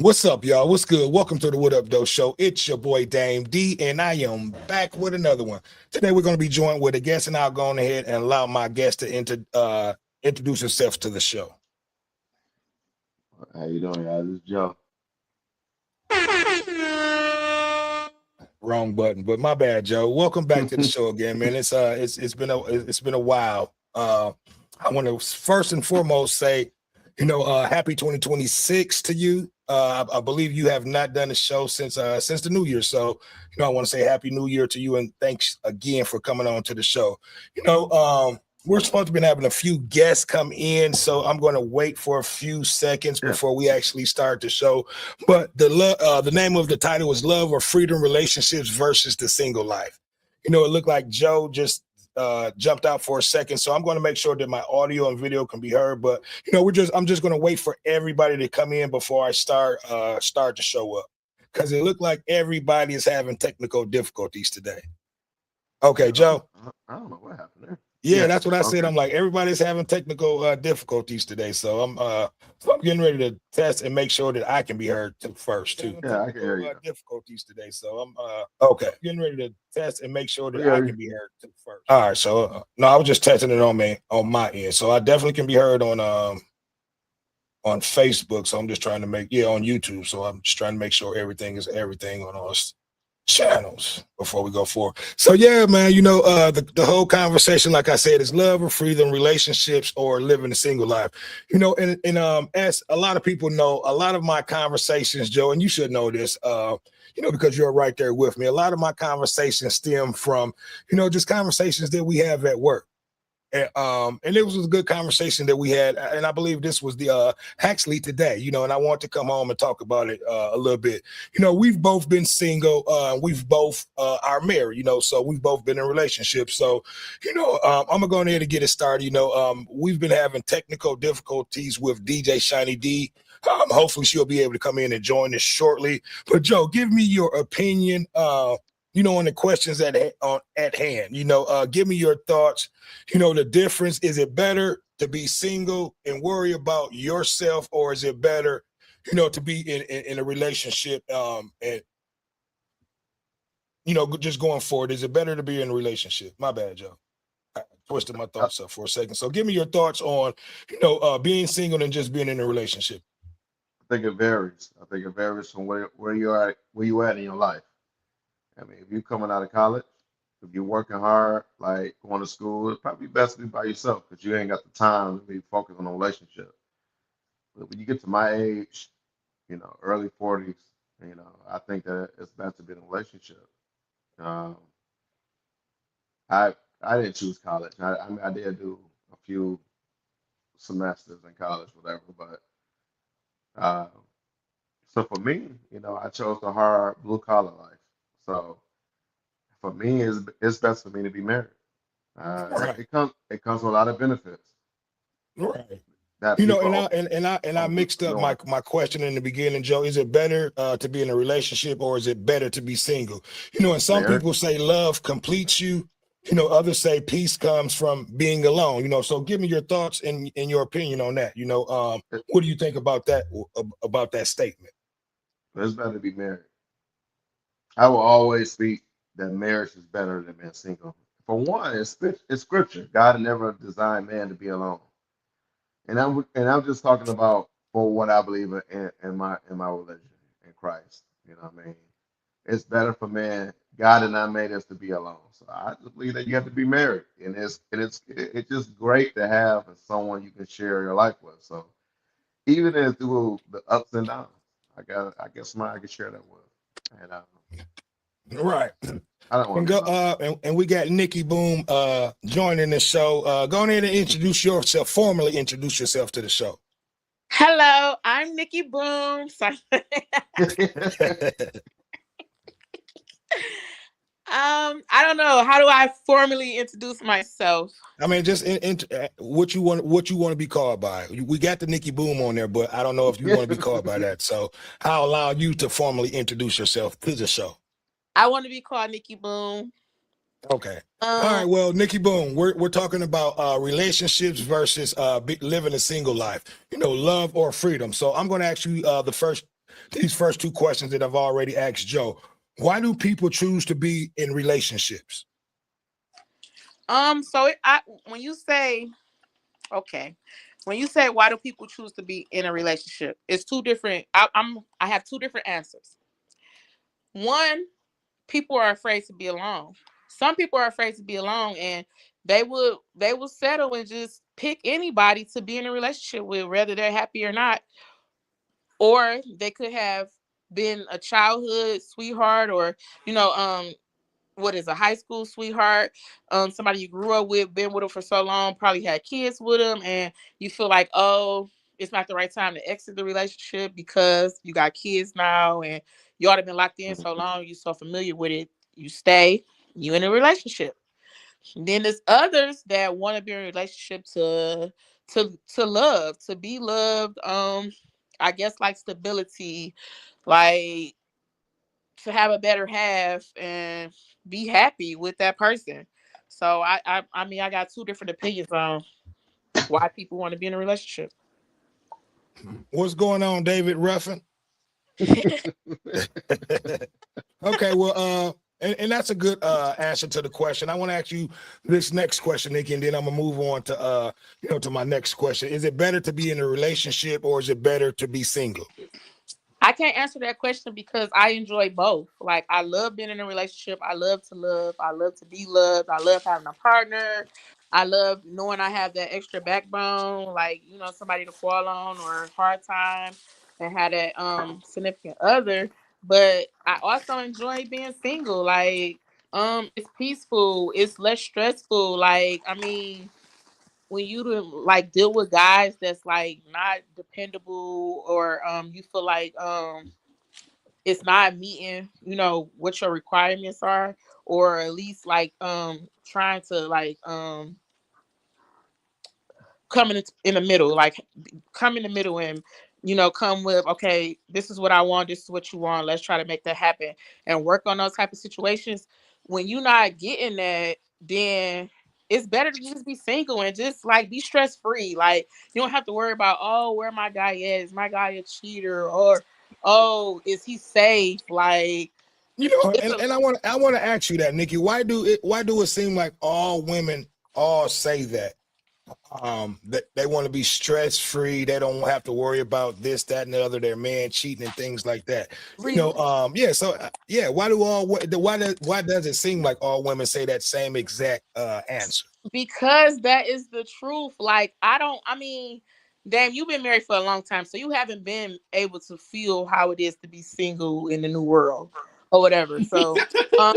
What's up, y'all? What's good? Welcome to the What Up Though Show. It's your boy Dame D, and I am back with another one. Today we're going to be joined with a guest, and I'll go on ahead and allow my guest to introduce herself to the show. How you doing, guys? This is Joe. Wrong button, but my bad, Joe. Welcome back to the show again, man. It's been a while. I want to first and foremost say, happy 2026 to you. I believe you have not done a show since the New Year, so I want to say Happy New Year to you and thanks again for coming on to the show. We're supposed to be having a few guests come in, so I'm going to wait for a few seconds Yeah. before we actually start the show. But the name of the title is Love or Freedom: Relationships versus the Single Life. It looked like Joe just jumped out for a second, so I'm going to make sure that my audio and video can be heard. But I'm just going to wait for everybody to come in before I start to show up, because it looked like everybody is having technical difficulties today. Okay, Joe. I don't know what happened there. Yeah, that's what I said. Okay. I'm like, everybody's having technical difficulties today, so I'm getting ready to test and make sure that I can be heard first too. Yeah, I can hear you. Difficulties today, so I'm okay. Getting ready to test and make sure that Yeah. I can be heard first. All right, so no, I was just testing it on my end, so I definitely can be heard on Facebook. So I'm just trying to make on YouTube. So I'm just trying to make sure everything on us channels before we go forward. So yeah, man, the whole conversation, like I said, is love or freedom, relationships, or living a single life. And as a lot of people know, a lot of my conversations, Joe, and you should know this, because you're right there with me. A lot of my conversations stem from, just conversations that we have at work. And it was a good conversation that we had, and I believe this was the Huxley today, and I want to come home and talk about it a little bit. We've both been single, we've both are married, so we've both been in relationships. So, I'm gonna go ahead and get it started. We've been having technical difficulties with DJ Shiny D. Hopefully she'll be able to come in and join us shortly. But Joe, give me your opinion. On the questions at hand, give me your thoughts. The difference. Is it better to be single and worry about yourself, or is it better, to be in a relationship and just going forward? Is it better to be in a relationship? My bad, Joe. I twisted my thoughts up for a second. So give me your thoughts on, being single and just being in a relationship. I think it varies. I think it varies from where you are, where you at in your life. I mean, if you're coming out of college, if you're working hard, like going to school, it's probably best to be by yourself because you ain't got the time to be focused on a relationship. But when you get to my age, early 40s, I think that it's best to be in a relationship. Um, I I didn't choose college. I did do a few semesters in college, whatever. But uh, so for me, I chose the hard blue collar life. So for me, it's best for me to be married. Right. It comes with a lot of benefits Right. that And I people mixed up ignore. my question in the beginning, Joe. Is it better to be in a relationship, or is it better to be single? And some Married. people say love completes you. Others say peace comes from being alone. So give me your thoughts and your opinion on that. It- What do you think about that statement? It's better to be married. I will always speak that marriage is better than being single. For one, it's scripture. God never designed man to be alone. And I'm just talking about for what I believe in my religion in Christ. You know what I mean? It's better for man. God did not made us to be alone. So I just believe that you have to be married, and it's just great to have someone you can share your life with. So even as through the ups and downs, I guess somebody I can share that with, and Right. I don't want And to be go alone. and we got Nikki Boom joining the show. Go ahead and formally introduce yourself to the show. Hello, I'm Nikki Boom. Sorry. I don't know. How do I formally introduce myself? I mean, just what you want to be called by. We got the Nikki Boom on there, but I don't know if you want to be called by that. So I'll allow you to formally introduce yourself to the show. I want to be called Nikki Boom. Okay. All right. Well, Nikki Boom, we're talking about relationships versus living a single life. Love or freedom. So I'm going to ask you the these first two questions that I've already asked Joe. Why do people choose to be in relationships? When you say, okay, when you say why do people choose to be in a relationship, it's two different. I have two different answers. One, people are afraid to be alone. Some people are afraid to be alone, and they will settle and just pick anybody to be in a relationship with, whether they're happy or not. Or they could have been a childhood sweetheart, or you know, what is a high school sweetheart, somebody you grew up with, been with them for so long, probably had kids with them, and you feel like, oh, it's not the right time to exit the relationship because you got kids now, and you ought to been locked in so long, you're so familiar with it, you stay, you in a relationship. Then there's others that want to be in a relationship to love, to be loved. I guess like stability, like to have a better half and be happy with that person. So I mean I got two different opinions on why people want to be in a relationship. What's going on, David Ruffin? Okay, well, and that's a good answer to the question. I want to ask you this next question, Nikki, and then I'm gonna move on to to my next question. Is it better to be in a relationship or is it better to be single? I can't answer that question because I enjoy both. Like I love being in a relationship. I love to love. I love to be loved. I love having a partner. I love knowing I have that extra backbone, like somebody to fall on or hard time, and have that significant other. But I also enjoy being single. Like it's peaceful. It's less stressful. Like I mean, when you do like deal with guys that's like not dependable, or you feel like it's not meeting what your requirements are, or at least like trying to like come in the middle, like come in the middle and come with, okay, this is what I want, this is what you want, let's try to make that happen and work on those type of situations. When you're not getting that, then it's better to just be single and just like be stress free. Like you don't have to worry about, oh, where my guy is my guy a cheater, or oh, is he safe? Like And I want to ask you that, Nikki. Why do it seem like all women all say that that they want to be stress free, they don't have to worry about this, that, and the other, their man cheating and things like that? Yeah. So why does it seem like all women say that same exact answer? Because that is the truth. Like I mean, damn, you've been married for a long time, so you haven't been able to feel how it is to be single in the new world or whatever. So um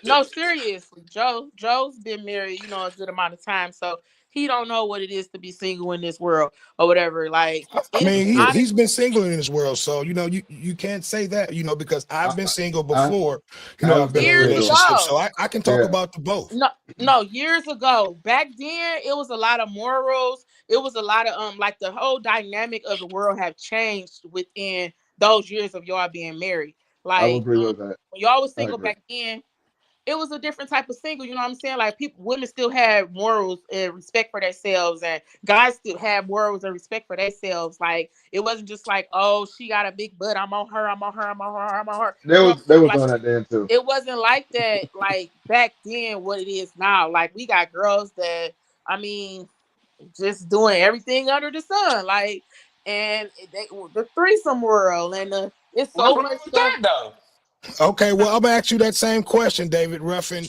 no, seriously, Joe's been married a good amount of time, so he don't know what it is to be single in this world or whatever. Like I it's mean, honest. he's been single in this world, so you can't say that, because I've been single I, before. I've I've been been in a Years single. relationship, ago. so I can talk Yeah. about the both. No, years ago. Back then, it was a lot of morals. It was a lot of like the whole dynamic of the world have changed within those years of y'all being married. I would Like agree with that. when y'all was I single agree. back then, it was a different type of single. You know what I'm saying? Like women still had morals and respect for themselves, and guys still had morals and respect for themselves. Like it wasn't just like, oh, she got a big butt, I'm on her, I'm on her, I'm on her, I'm on her. They You know what was I'm they saying? was Like doing that then too. it wasn't like that. Like back then, what it is now. Like we got girls that, I mean, just doing everything under the sun. Like, and the threesome world, and it's What's so wrong much with stuff. that though? Okay, well, I'm gonna ask you that same question, David Ruffin.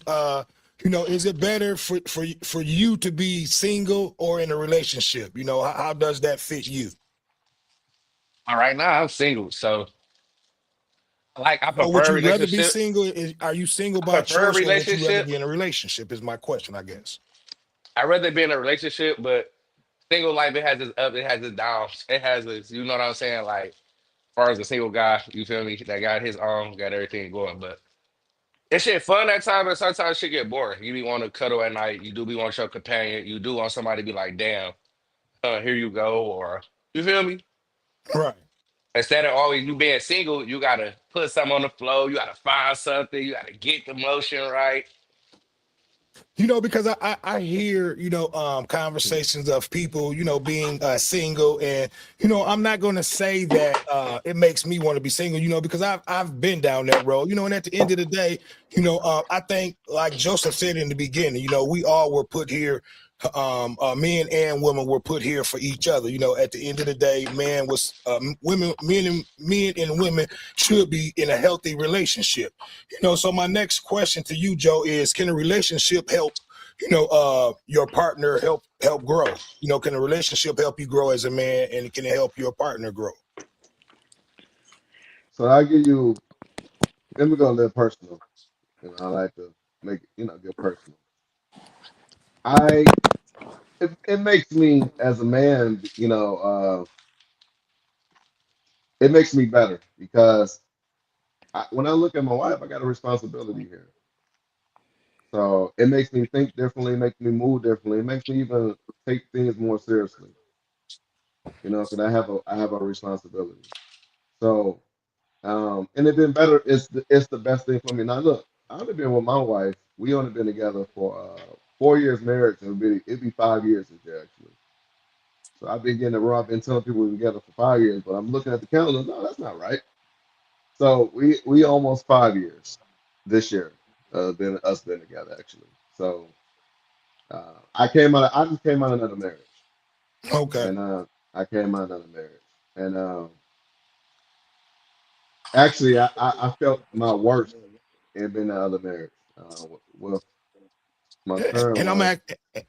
Is it better for you to be single or in a relationship? How does that fit you? All right, now I'm single, so like I Or would prefer a you rather be relationship. single? Are you single I by prefer a choice, or would you rather relationship. be in a relationship? Is my question, I guess. I'd rather be in a relationship, but single life it has its up, it has its downs, it has its, you know what I'm saying? Like, as far as a single guy, you feel me? That got his own, got everything going, but it shit fun that time, but sometimes shit get boring. You be want to cuddle at night, you do be want your companion, you do want somebody to be like, damn, here you go, or you feel me? Right. Instead of always you being single, you gotta put something on the flow. You gotta find something. You gotta get the motion right. Because I hear, conversations of people, being single, and I'm not going to say that it makes me want to be single, because I've been down that road, and at the end of the day, I think like Joseph said in the beginning, we all were put here, men and women were put here for each other. At the end of the day, men and women should be in a healthy relationship. So my next question to you, Joe, is can a relationship help, your partner help grow? Can a relationship help you grow as a man, and can it help your partner grow? So I give you. Let me go a little personal. I like to make get personal. I it makes me as a man, it makes me better because when I look at my wife, I got a responsibility here. So it makes me think differently, makes me move differently, it makes me even take things more seriously. Because I have a responsibility. So and it's been better. It's the best thing for me. Now look, I've only been with my wife. We only been together for 4 years marriage, and it'd be 5 years this year actually. So I've been getting it wrong. I've been telling people we've been together for 5 years, but I'm looking at the calendar. No, that's not right. So we almost 5 years this year. Been together actually. So I just came out of another marriage, Okay. and I came out of another marriage, and actually I felt my worst in being in another marriage with my current And I'm wife. ask,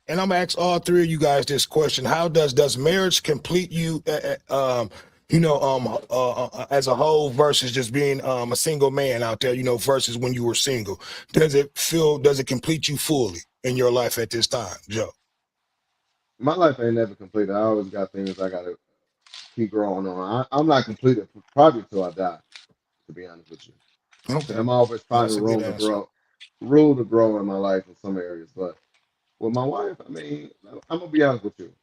and I'm gonna ask all three of you guys this question: how does marriage complete you, as a whole versus just being a single man out there, versus when you were single? Does it complete you fully in your life at this time, Joe? My life ain't never completed. I always got things I gotta keep growing on. I'm not completed probably till I die, to be honest with you. And Okay, I'm always finding that's a good answer. room to grow in my life in some areas. But with my wife, I mean, I'm gonna be honest with you.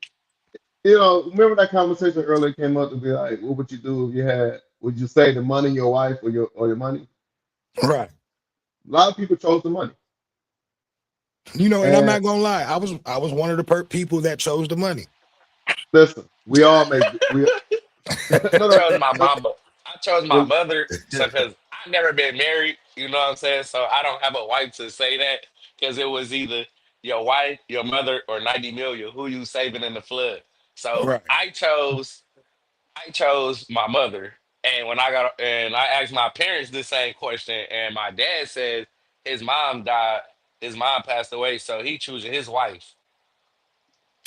Remember that conversation earlier came up to be like, what would you do if you had? Would you say the money, your wife, or your money? Right. A lot of people chose the money, And I'm and not gonna lie, I was one of the people that chose the money. listen, we all make we I no no. chose my mama. I chose my Well, mother because I never been married. You know what I'm saying? So I don't have a wife to say that because it was either your wife, your mother, or 90 million. Who you saving in the flood? So Right. I chose my mother. And I asked my parents the same question, and my dad said his mom died. His mom passed away, so he choosing his wife.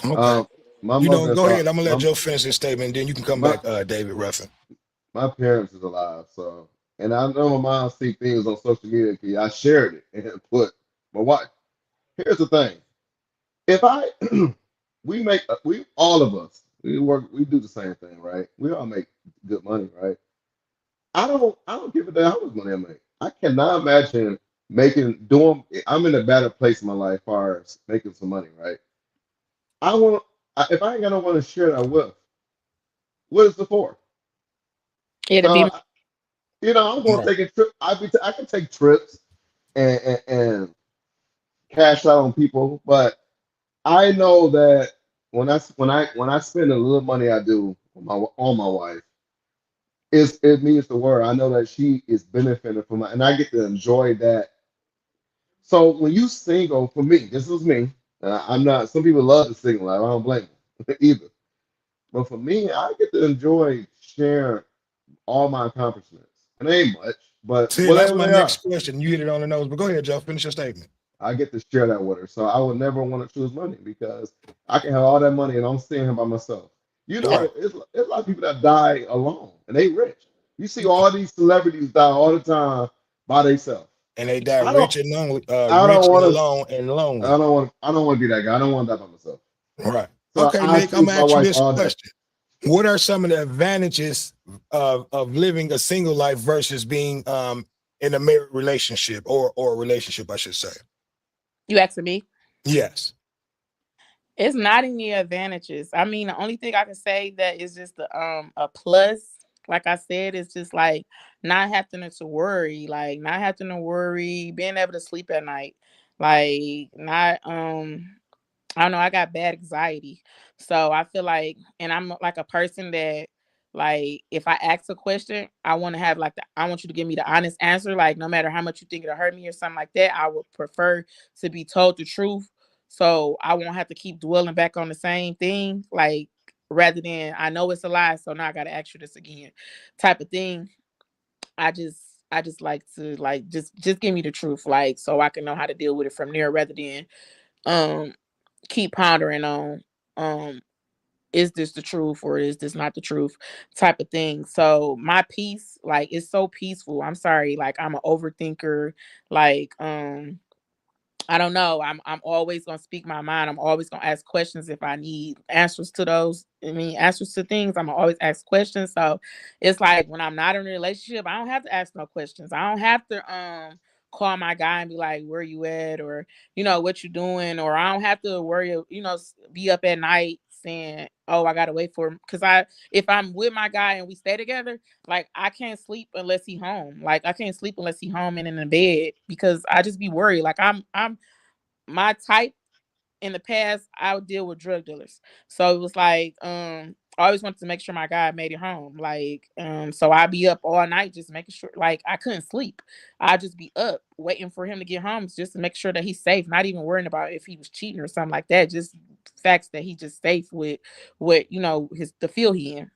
Okay. my mother and Go ahead. father, I'm gonna let Joe finish his statement, then you can come my back, David Ruffin. my parents is alive, so and I know my mom see things on social media. 'Cause I shared it and put my wife. Here's the thing: if I we all of us we do the same thing, right? We all make good money, right? I don't give a damn how much money I make. I cannot imagine doing. I'm in a better place in my life, as far as making some money, right? I want if I ain't got no one to share that with, what is it for? It'll be Uh, I'm going to Right. take a trip. I can take trips and cash out on people, but I know that when I spend a little money I do on my wife, it means the world. I know that she is benefiting from it, and I get to enjoy that. So when you single, for me, this is me. I'm not. Some people love the single life. I don't blame them either. But for me, I get to enjoy sharing all my accomplishments. And it ain't much, but See, that's whatever my they are. next question. You hit it on the nose, but go ahead, Joe. Finish your statement. I get to share that with her. So I would never want to choose money because I can have all that money and I'm staying here by myself. Right. It's a lot of people that die alone and they rich. You see all these celebrities die all the time by themselves. And they die I don't I rich don't and want to alone and lonely. I don't want to be that guy. I don't want to die by myself. Right. So Okay, I Nick, I'm choose gonna my ask you wife this all day. question. What are some of the advantages of living a single life versus being in a married relationship or a relationship, I should say? you asking me? Yes. It's not any advantages. I mean, the only thing I can say that is just a plus. Like I said, it's just like not having to worry, like not having to worry, being able to sleep at night. Like not I don't know, I got bad anxiety. So I feel like, and I'm like a person that, like, if I ask a question, I want to have like I want you to give me the honest answer. Like, no matter how much you think it'll hurt me or something like that, I would prefer to be told the truth. So I won't have to keep dwelling back on the same thing. Like, rather than I know it's a lie, so now I gotta ask you this again, type of thing. I just I just like to like just give me the truth, like so I can know how to deal with it from there rather than um keep pondering on um is this the truth or is this not the truth type of thing. So my peace, like it's so peaceful. I'm sorry, like I'm an overthinker. Like I don't know. I'm always gonna speak my mind. I'm always gonna ask questions if I need answers to those. I mean, answers to things. I'm gonna always ask questions. So it's like when I'm not in a relationship, I don't have to ask no questions. I don't have to call my guy and be like, "Where you at?" or what you doing, or I don't have to worry. Be up at night saying, "Oh, I gotta wait for him." Because if I'm with my guy and we stay together, like I can't sleep unless he home. Like I can't sleep unless he home and in the bed because I just be worried. Like I'm my type in the past, I would deal with drug dealers. So it was like, I always wanted to make sure my guy made it home. Like, so I'd be up all night just making sure like I couldn't sleep. I'd just be up waiting for him to get home just to make sure that he's safe, not even worrying about if he was cheating or something like that. Just facts that he just safe with what, his the field he in.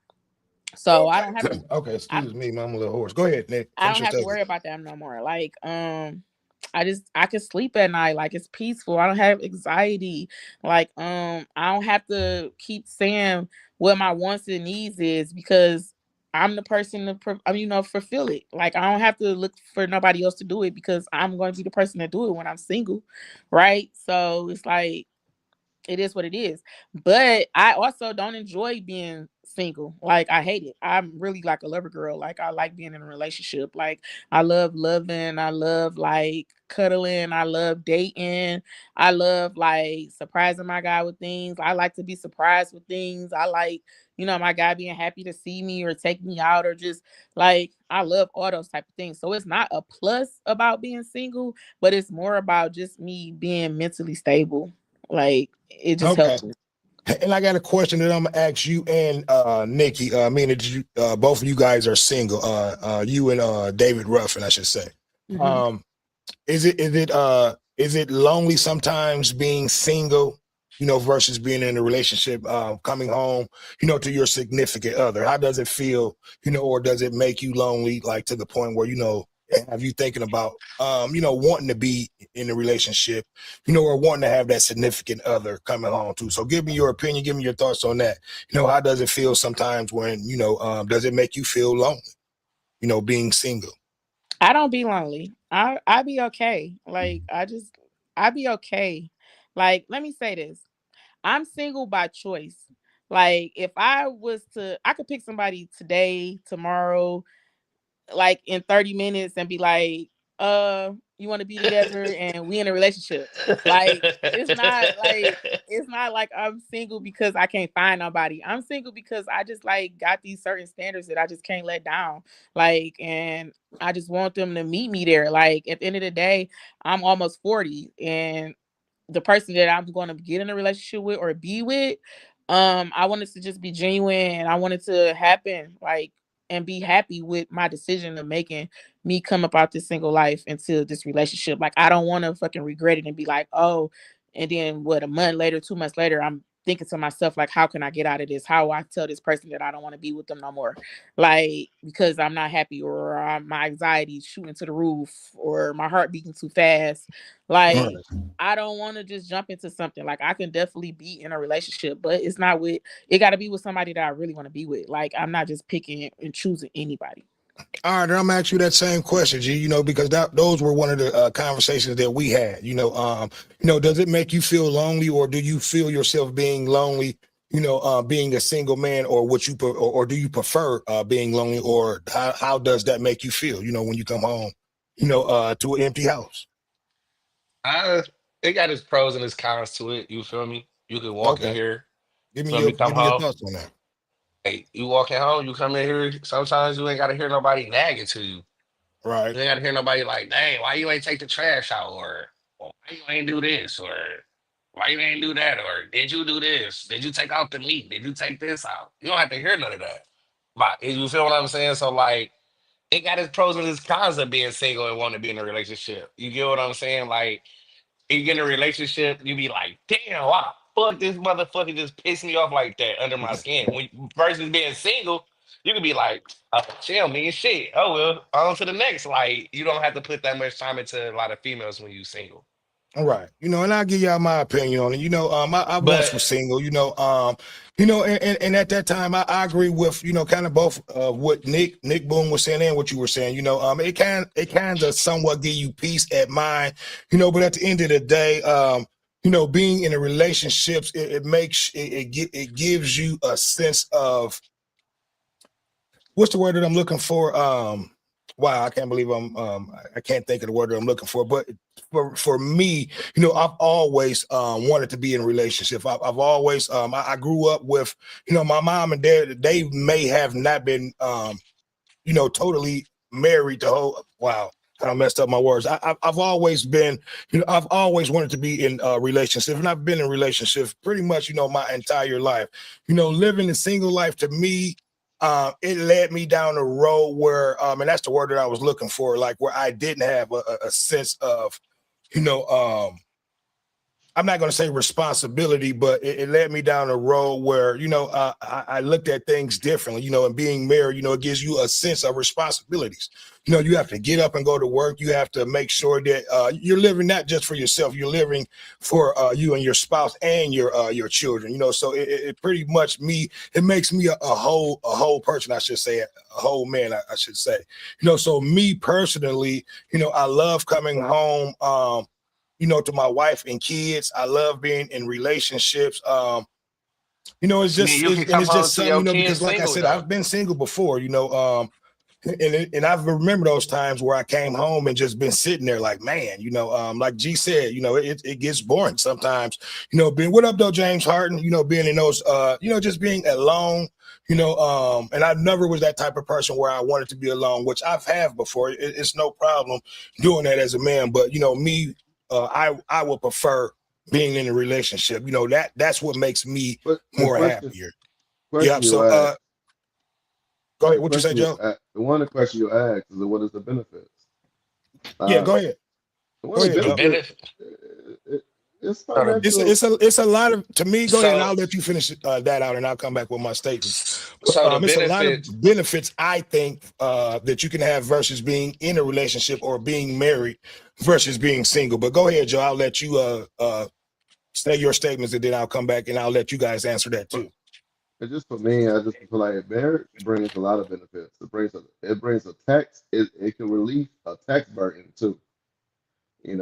So I Okay. don't have to Okay. I Excuse me, I'm a little hoarse. Go ahead, Nick. I Finish don't your have to statement. worry about that no more. Like, I can sleep at night. Like it's peaceful. I don't have anxiety. Like, I don't have to keep saying what my wants and needs is because I'm the person to, fulfill it. Like I don't have to look for nobody else to do it because I'm going to be the person to do it when I'm single, right? So it's like it is what it is. But I also don't enjoy being single. Like I hate it. I'm really like a lover girl. Like I like being in a relationship. Like I love loving. I love like cuddling. I love dating. I love like surprising my guy with things. I like to be surprised with things. I like, my guy being happy to see me or take me out or just like I love all those type of things. So it's not a plus about being single, but it's more about just me being mentally stable. Like it just Okay. helps me. And I got a question that I'm gonna ask you and Nikki. Meaning that you both of you guys are single. You and David Ruffin, I should say. Mhm. Um, is it lonely sometimes being single, versus being in a relationship, coming home, to your significant other? How does it feel, or does it make you lonely, like to the point where, have you thinking about, wanting to be in a relationship, or wanting to have that significant other coming home too? So give me your opinion, give me your thoughts on that. How does it feel sometimes when, does it make you feel lonely, being single? I don't be lonely. I be okay. Like I be okay. Like let me say this. I'm single by choice. Like if I could pick somebody today, tomorrow, like in 30 minutes and be like, you want to be together and we in a relationship. Like it's not like I'm single because I can't find nobody. I'm single because I just like got these certain standards that I just can't let down. Like and I just want them to meet me there. Like at the end of the day, I'm almost 40 and the person that I'm going to get in a relationship with or be with, I want it to just be genuine and I want it to happen like and be happy with my decision of making me come about this single life into this relationship. Like I don't want to fucking regret it and be like, oh, and then what a month later, 2 months later, I'm thinking to myself, like, how can I get out of this? How do I tell this person that I don't want to be with them no more? Like, because I'm not happy or my anxiety is shooting to the roof or my heart beating too fast. Like, Right. I don't want to just jump into something. Like I can definitely be in a relationship, but it's not with it got to be with somebody that I really want to be with. Like I'm not just picking and choosing anybody. All right, I'm gonna ask you that same question, G. Because those were one of the conversations that we had. Does it make you feel lonely, or do you feel yourself being lonely? Being a single man, or or do you prefer being lonely, or how does that make you feel? When you come home, to an empty house. I it got its pros and its cons to it. You feel me? You can walk in Okay, here, feel me, come give me your home. thoughts on that. Hey, you walking home, you come in here. Sometimes you ain't gotta hear nobody nagging to you. Right. You ain't gotta hear nobody like, "Dang, why you ain't take the trash out?" why you ain't do this, or why you ain't do that, or did you do this? Did you take out the meat? Did you take this out? You don't have to hear none of that. But you feel what I'm saying? So like, it got its pros and its cons of being single and wanting to be in a relationship. You get what I'm saying? Like, you get in a relationship, you be like, damn, why the fuck this motherfucker just pissed me off like that under my skin? When versus being single, you could be like, oh, she don't mean shit. Oh well, on to the next. Like, you don't have to put that much time into a lot of females when you single. All right, and I'll give y'all my opinion on it. I once But was single. And at that time, I agree with kind of both what Nick Boone was saying and what you were saying. It kind of somewhat give you peace at mind. But at the end of the day, being in a relationships, it gives you a sense of, what's the word that I'm looking for? Wow, I can't believe I can't think of the word that I'm looking for. But for me, I've always wanted to be in a relationship. I've always I grew up with, my mom and dad. They may have not been totally married to whole. Wow, I messed up my words. I've always been, I've always wanted to be in a relationship, and I've been in relationships pretty much, my entire life. Living a single life to me, it led me down a road where, and that's the word that I was looking for, like where I didn't have a sense of, I'm not going to say responsibility, but it led me down a road where, I looked at things differently, and being married, it gives you a sense of responsibilities. You have to get up and go to work. You have to make sure that you're living not just for yourself, you're living for you and your spouse and your children, so it pretty much it makes me a whole person, I should say, a whole man, I should say, so me personally, I love coming home, to my wife and kids. I love being in relationships. It's just, you can and come it's home just to your something, kids because like I single said, though. I've been single before, and I remember those times where I came home and just been sitting there like, man, like G said, it gets boring sometimes, being, what up though, James Harden, being in those, just being alone, and I never was that type of person where I wanted to be alone, which I've had before. It's no problem doing that as a man, but me, I would prefer being in a relationship. That's what makes me But the more happier. Yeah. question you So, ask, go ahead. the What you say, question you Joe? ask, the one question you ask is what is the benefits? Yeah, Uh, go ahead. one Go of the ahead, The Joe. benefits, benefit, it's so the, financial. It's a lot of, to me. Go ahead, and so I'll let you finish that out, and I'll come back with my statements. But so the it's a lot of benefits. benefits, I think, that you can have versus being in a relationship or being married versus being single. But go ahead, Joe. I'll let you say your statements, and then I'll come back and I'll let you guys answer that too. It's just for me. I just feel like marriage brings a lot of benefits. It brings a tax. It can relieve a tax burden too. And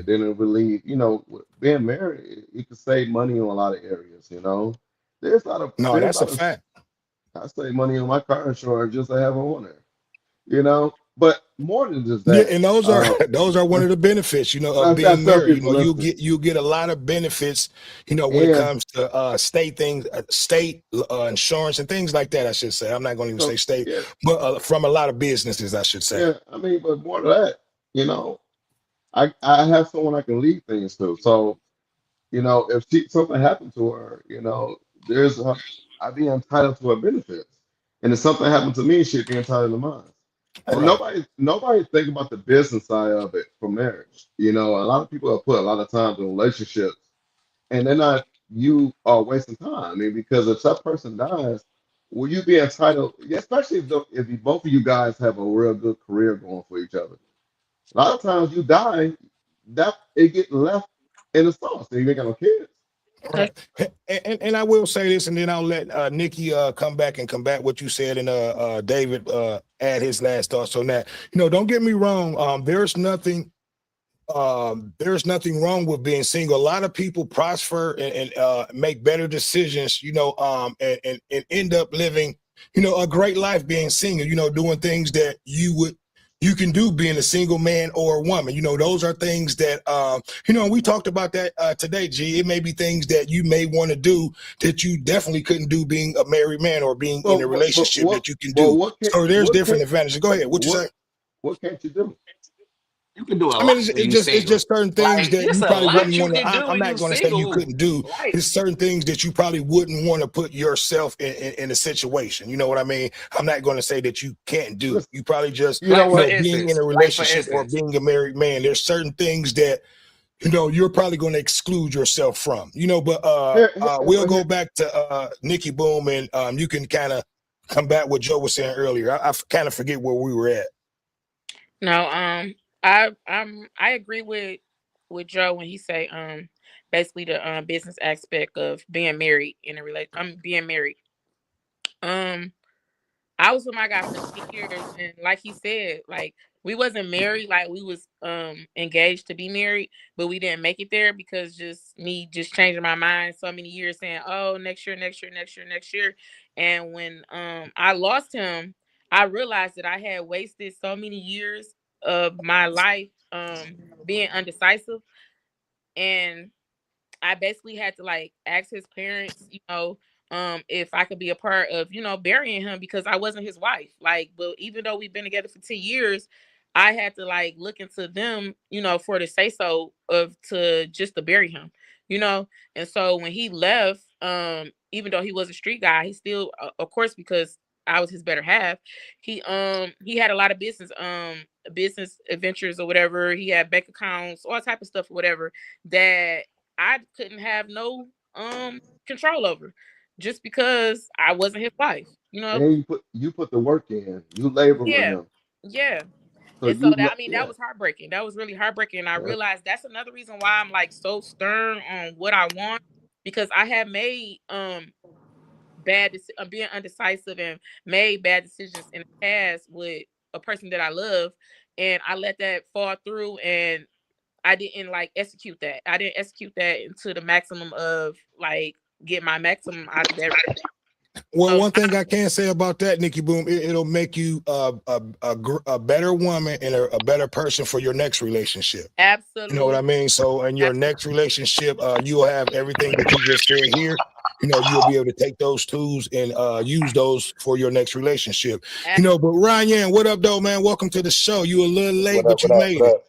then it relieve. With being married, you can save money in a lot of areas. There's a lot of No, there's a that's a lot of fact. I save money on my car insurance just to have it on there. But more than just Yeah, that, and those are those are one of the benefits, of I being tell married. people, listen, You get a lot of benefits, when it and comes to state things, state insurance and things like that. I should say. I'm not going to even say so state, yeah, but from a lot of businesses, I should say. yeah. I mean, but more than that, you know, I have someone I can leave things to. So if something happened to her, there's I'd be entitled to her benefits, and if something happened to me, she'd be entitled to mine. And Right. nobody think about the business side of it for marriage. A lot of people have put a lot of time in relationships, and they're not. You are wasting time. I mean, because if that person dies, will you be entitled? Especially if both of you guys have a real good career going for each other. A lot of times you die, that it get left in the sauce, and you ain't got no kids. Right. And I will say this, and then I'll let Nikki come back and combat what you said, and David add his last thoughts on that. Don't get me wrong. There's nothing wrong with being single. A lot of people prosper and make better decisions, and end up living, a great life being single, doing things that you can do being a single man or a woman. Those are things that, and we talked about that today, G. It may be things that you may want to do that you definitely couldn't do being a married man or being in Well, a but relationship that you can well, do. So there's different advantages. Go ahead. What you say? what can't you do? You can do a I mean, lot when you it's single. just certain things Like that it's you a probably lot wouldn't you want to. can do I'm when not you going to say you single. couldn't do. Like It's certain things that you probably wouldn't want to put yourself in a situation. You know what I mean? I'm not going to say that you can't do. Listen, You probably just, you know for what? being in instance, a like for relationship or instance, being a married man. There's certain things that you're probably going to exclude yourself from. But we'll But go here, back to Nikki Boom, and you can kind of come back what Joe was saying earlier. I kind of forget where we were at. No, I agree with Joe when he say basically the business aspect of being married in a relation. Being married. Um, I was with my guy for 10 years, and like he said, like we wasn't married, like we was engaged to be married, but we didn't make it there because just me just changing my mind so many years, saying, "Oh, next year, next year, next year, next year," and when I lost him, I realized that I had wasted so many years of my life being undecisive, and I basically had to like ask his parents, if I could be a part of, burying him because I wasn't his wife. Like, but even though we've been together for 10 years, I had to like look into them, for the say so of to bury him, you know. And so when he left, even though he was a street guy, he still, of course, because I was his better half, he had a lot of business adventures or whatever. He had bank accounts, all type of stuff or whatever that I couldn't have no control over just because I wasn't his wife, you know? and you put the work in, you labor with Yeah. him, Yeah. so And so that, I mean, that yeah, was heartbreaking. That was really heartbreaking. And I yeah. realized that's another reason why I'm like so stern on what I want, because I have made being undecisive and made bad decisions in the past with a person that I love, and I let that fall through, and I didn't like execute that. I didn't execute that into the maximum of like get my maximum out of that. Well, So one thing I can say about that, Nikki Boom, it'll make you a better woman and a better person for your next relationship. You know what I absolutely, mean? So in your next relationship, you'll have everything that you just said here. You'll be able to take those tools and use those for your next relationship. But Ryan, what up, though, man? Welcome to the show. You a little late, What up? but What you up? made What it. up?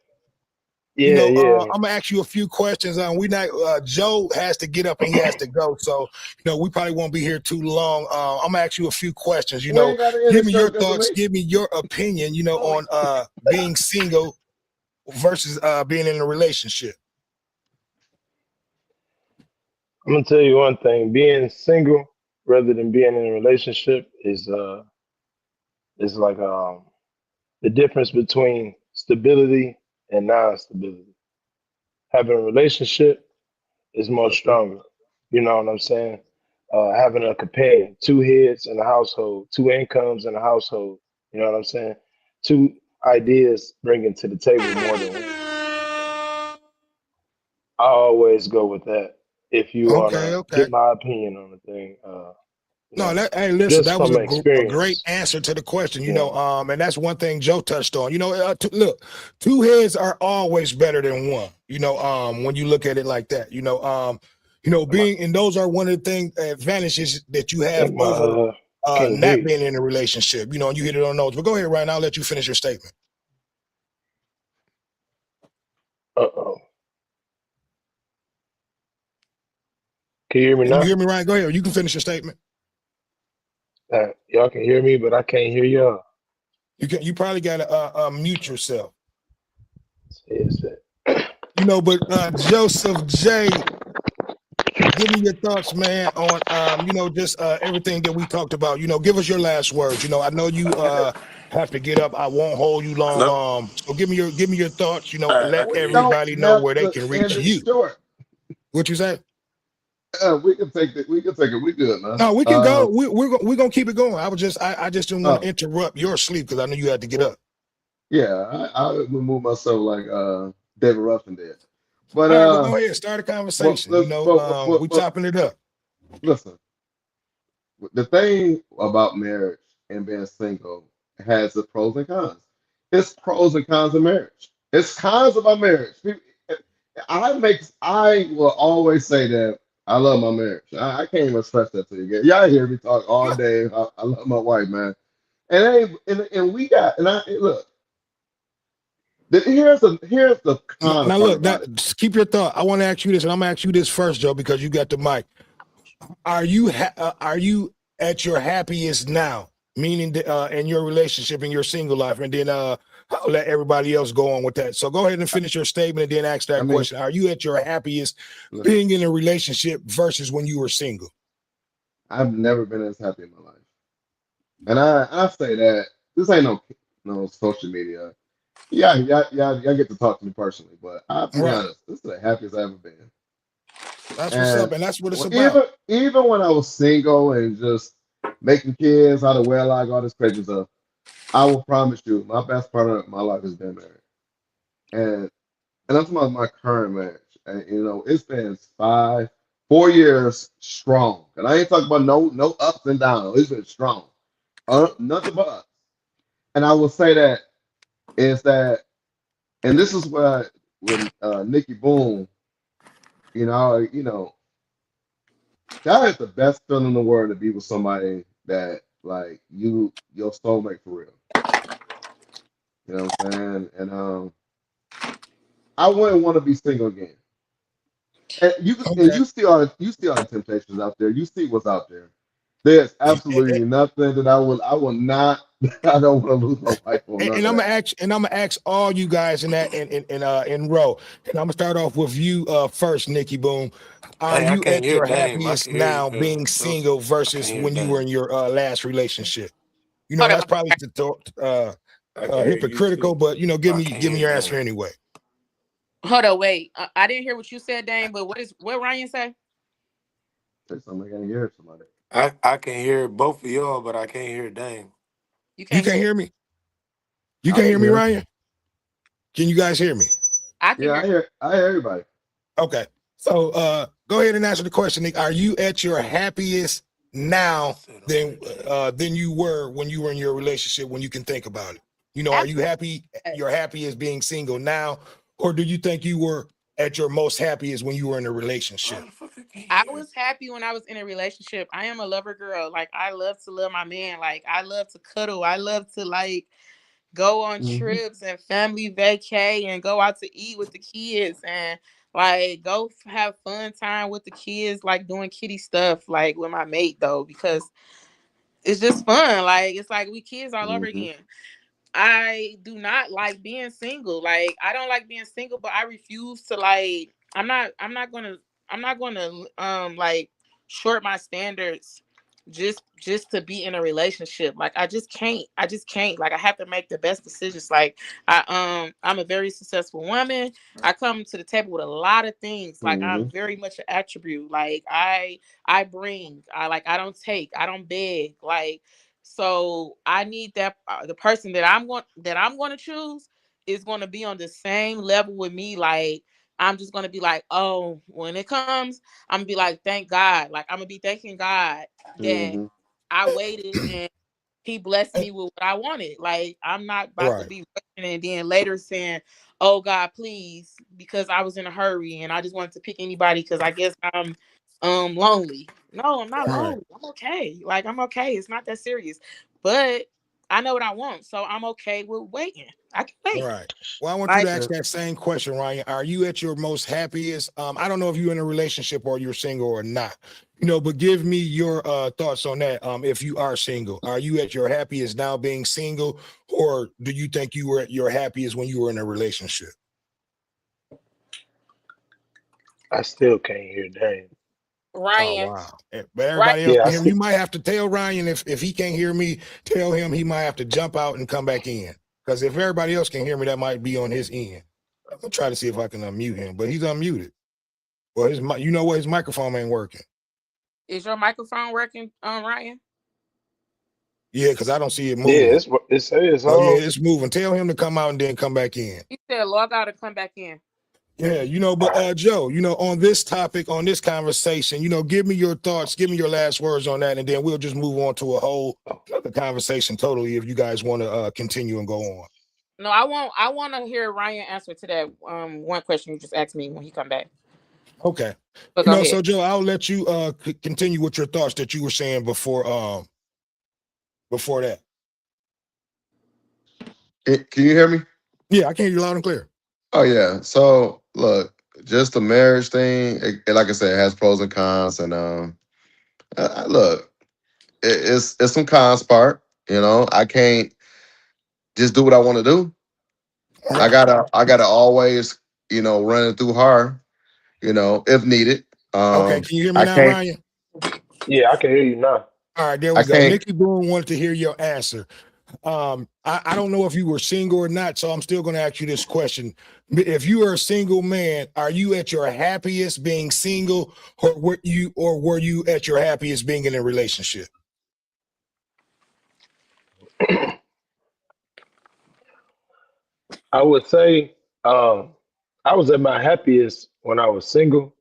Yeah, yeah. I'm gonna ask you a few questions. We not Joe has to get up and he has to go, so we probably won't be here too long. I'm gonna ask you a few questions. We ain't got to end the Give me show your because of thoughts. me. Give me your opinion. On being single versus being in a relationship. I'm gonna tell you one thing. Being single rather than being in a relationship is like the difference between stability and non-stability. Having a relationship is more Okay. stronger. You know what I'm saying? Having a companion, two heads in a household, two incomes in a household. You know what I'm saying? Two ideas bringing to the table more than one. I always go with that. If you Okay, wanna okay. get my opinion on the thing, you No, know, hey, listen, just that was from a great experience. answer to the question. You know, And that's one thing Joe touched on. Look, two heads are always better than one. When you look at it like that. I Being and those are one of the advantages that you have think my over I can't hear not you. being in a relationship. And you hit it on those. But go ahead, Ryan. I'll let you finish your statement. Uh-oh. Can you hear me Can you now? hear me, Ryan? Go ahead. You can finish your statement. Y'all can hear me, but I can't hear y'all. You probably got to mute yourself. Is it? But Joseph J, give me your thoughts, man, on just everything that we talked about. Give us your last words. I know you have to get up. I won't hold you long. Hello. So give me your thoughts. All right. Let We don't everybody know have where they to can end reach it you. short. What you say? We can take it. We can take it. We good, man. No, we can go. We're gonna keep it going. I just didn't want to Oh, interrupt your sleep because I knew you had to get up. yeah. I would move myself like David Ruffin did. But All right, well, go ahead. Start a but, conversation. but, We but chopping it up. listen. The thing about marriage and being single has its pros and cons. It's pros and cons of marriage. It's cons about marriage. I will always say that I love my marriage. I can't even stress that to you again. Y'all hear me talk all day. I love my wife, man. And we got and I look. Here's the Now, kind of now part look, about it. just keep your thought. I want to ask you this, and I'm gonna ask you this first, Joe, because you got the mic. Are you at your happiest now? Meaning, in your relationship, in your single life, and then I'll let everybody else go on with that. So go ahead and finish your statement, and then ask I that mean, question. Are you at your happiest look, being in a relationship versus when you were single? I've never been as happy in my life, and I say that this ain't no social media. Yeah, y'all get to talk to me personally, but I'll be Right. honest, this is the happiest I've ever been. That's what's up, And and that's what it's well, about. even when I was single and just making kids out of wedlock, all this crazy stuff, I will promise you, my best part of my life has been married. And and I'm talking about my current marriage. And it's been 4 years strong. And I ain't talking about no ups and downs. It's been strong. Nothing but ups. And I will say that is that, and this is where when Nikki Boone, you know, you know, that is the best feeling in the world to be with somebody that like your soulmate for real. You know what I'm saying? And I wouldn't want to be single again. And Okay. you see all the temptations out there. You see what's out there. There's absolutely nothing that I will not. I don't want to lose my wife on none And of I'm that. gonna ask all you guys in that in row. And I'm gonna start off with you first, Nikki Boom. Are Hey, I you can't at hear your Dame. I happiest can hear now being Joe. single I can't versus hear when you were Dame. in your last relationship? Hold That's on. probably I can hear you hypocritical, too. but But give I me can't hear your answer Dame. anyway. Hold on, wait. I didn't hear what you said, Dane, but what Ryan say? Say something I gotta hear somebody. I can hear both of y'all, but I can't hear Dame. You You can't can't hear. hear me? You I can't can hear me, hear. Ryan? Can you guys hear me? I can Yeah, hear. I hear everybody. Okay. So go ahead and answer the question, Nick. Are you at your happiest now Sit on than that shit. than you were when you were in your relationship when you can think about it? Are you happy Absolutely. you're happy as being single now, or do you think you were at your most happiest when you were in a Why relationship? the fuck I can't I hear? was happy when I was in a relationship. I am a lover girl. Like I love to love my man. Like I love to cuddle. I love to like go on Hmm. trips and family vacay and go out to eat with the kids and like go have fun time with the kids, like doing kitty stuff like with my mate though, because it's just fun. Like it's like we kids all over Hmm. again. I do not like being single. Like I don't like being single, but I refuse to like I'm not gonna like short my standards just to be in a relationship. Like I just can't. I just can't. Like I have to make the best decisions. Like I'm a very successful woman. I come to the table with a lot of things. Like I'm Hmm. very much an attribute. Like I bring. I don't take. I don't beg. Like so I need that the person that I'm going to choose is going to be on the same level with me. Like I'm just going to be like, oh, when it comes, I'm gonna be like, thank God. Like I'm gonna be thanking God that Hmm. I waited and he blessed me with what I wanted. Like I'm not about to Right. be rushing and then later saying, "Oh God, please," because I was in a hurry and I just wanted to pick anybody because I guess I'm lonely. No, I'm not Right. lonely. I'm okay. Like I'm okay. It's not that serious. But I know what I want, so I'm okay with waiting. I can wait. Right. Well, I want you to Like ask that same question, Ryan. Are you at your most happiest? I don't know if you're in a relationship or you're single or not, but give me your thoughts on that. If you are single, are you at your happiest now being single, or do you think you were at your happiest when you were in a relationship? I still can't hear Dame. Oh Ryan, wow. But right? everybody else Yeah, I can hear him. still. You might have to tell Ryan if he can't hear me, tell him he might have to jump out and come back in. Because if everybody else can hear me, that might be on his end. I'm gonna try to see if I can unmute him, but he's unmuted. Well, you know what? His microphone ain't working. Is your microphone working, Ryan? Yeah, because I don't see it Yeah, moving. it says Oh yeah, on. it's moving. Tell him to come out and then come back in. He said log out and come back in. Yeah, All but right. Joe, on this topic, on this conversation, give me your thoughts, give me your last words on that, and then we'll just move on to a whole other conversation totally if you guys want to continue and go on. No, I won't. I want to hear Ryan answer to that one question you just asked me when he come back. Okay. But go ahead. So Joe, I'll let you continue with your thoughts that you were saying before that. Can you hear me? Yeah, I can hear you loud and clear. Oh yeah. So look, just the marriage thing, like I said, it has pros and cons. And look, it's some cons part. I can't just do what I want to do. I Right. gotta always, run it through her, if needed. Okay, can you hear me I now, can't, Ryan? Yeah, I can hear you now. All right, there I we go. can't. Nikki Boone wanted to hear your answer. I don't know if you were single or not, so I'm still going to ask you this question. If you are a single man, are you at your happiest being single, or were you at your happiest being in a relationship? I would say I was at my happiest when I was single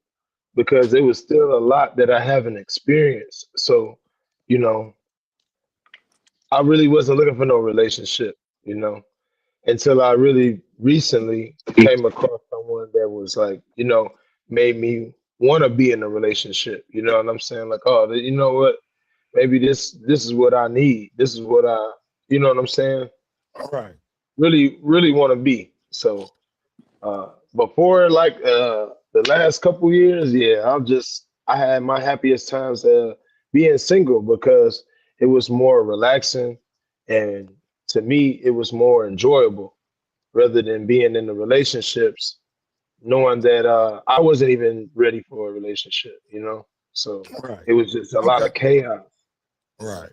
because it was still a lot that I haven't experienced. So, you know, I really wasn't looking for no relationship, until I really recently came across someone that was like, made me want to be in a relationship. You know what I'm saying? Like, oh, you know what? Maybe this is what I need. This is what you know what I'm saying? All right. Really, really want to be. So before the last couple years, yeah, I had my happiest times being single because it was more relaxing, and to me it was more enjoyable rather than being in the relationships knowing that I wasn't even ready for a relationship. So Right. it was just a lot Okay. of chaos. Right.